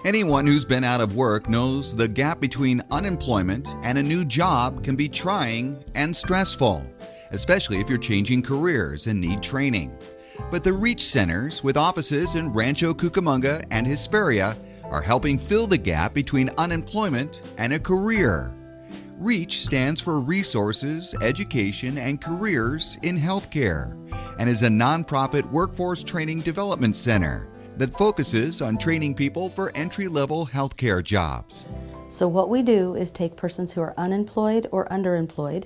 Anyone who's been out of work knows the gap between unemployment and a new job can be trying and stressful, especially if you're changing careers and need training. But the Reach Centers, with offices in Rancho Cucamonga and Hesperia, are helping fill the gap between unemployment and a career. REACH stands for Resources, Education, and Careers in Healthcare and is a nonprofit workforce training development center that focuses on training people for entry-level healthcare jobs. So what we do is take persons who are unemployed or underemployed,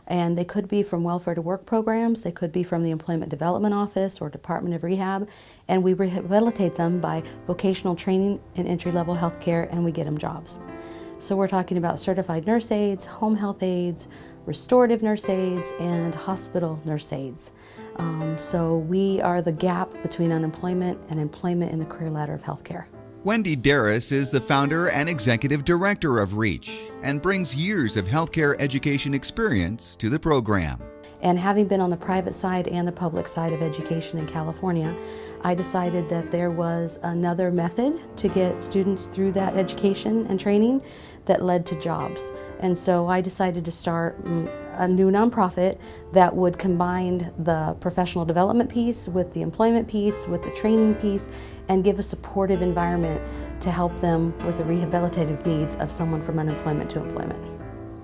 and they could be from welfare to work programs, they could be from the Employment Development Office or Department of Rehab, and we rehabilitate them by vocational training in entry-level healthcare, and we get them jobs. So we're talking about certified nurse aides, home health aides, restorative nurse aides, and hospital nurse aides. So we are the gap between unemployment and employment in the career ladder of healthcare. Wendy Darris is the founder and executive director of REACH and brings years of healthcare education experience to the program. And having been on the private side and the public side of education in California, I decided that there was another method to get students through that education and training that led to jobs. And so I decided to start a new nonprofit that would combine the professional development piece with the employment piece, with the training piece, and give a supportive environment to help them with the rehabilitative needs of someone from unemployment to employment.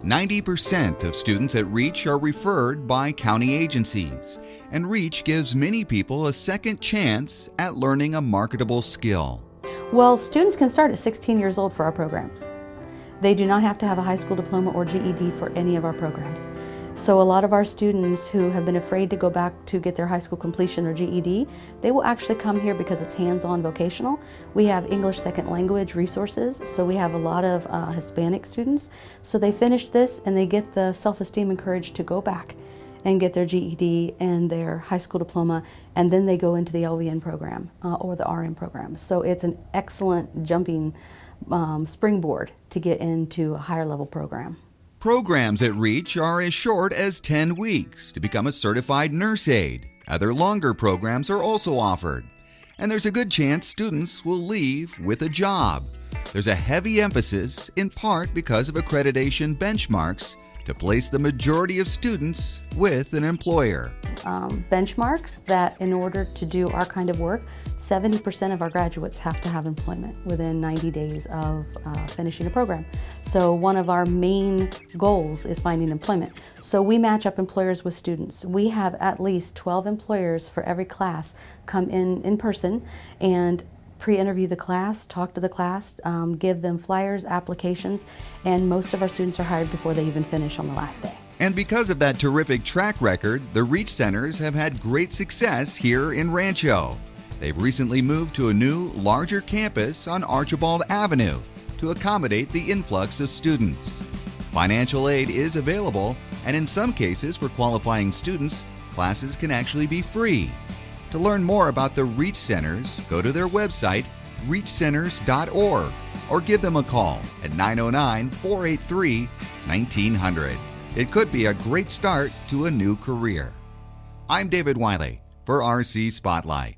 90% of students at REACH are referred by county agencies, and REACH gives many people a second chance at learning a marketable skill. Well, students can start at 16 years old for our program. They do not have to have a high school diploma or GED for any of our programs. So a lot of our students who have been afraid to go back to get their high school completion or GED, they will actually come here because it's hands-on vocational. We have English second language resources, so we have a lot of Hispanic students. So they finish this and they get the self-esteem and courage to go back and get their GED and their high school diploma, and then they go into the LVN program or the RN program. So it's an excellent jumping springboard to get into a higher level program. Programs at REACH are as short as 10 weeks to become a certified nurse aide. Other longer programs are also offered. And there's a good chance students will leave with a job. There's a heavy emphasis, in part because of accreditation benchmarks, to place the majority of students with an employer. Benchmarks that in order to do our kind of work, 70% of our graduates have to have employment within 90 days of finishing a program. So one of our main goals is finding employment. So we match up employers with students. We have at least 12 employers for every class come in person and pre-interview the class, talk to the class, give them flyers, applications, and most of our students are hired before they even finish on the last day. And because of that terrific track record, the REACH Centers have had great success here in Rancho. They've recently moved to a new, larger campus on Archibald Avenue to accommodate the influx of students. Financial aid is available, and in some cases for qualifying students, classes can actually be free. To learn more about the REACH Centers, go to their website, reachcenters.org, or give them a call at 909-483-1900. It could be a great start to a new career. I'm David Wylie for RC Spotlight.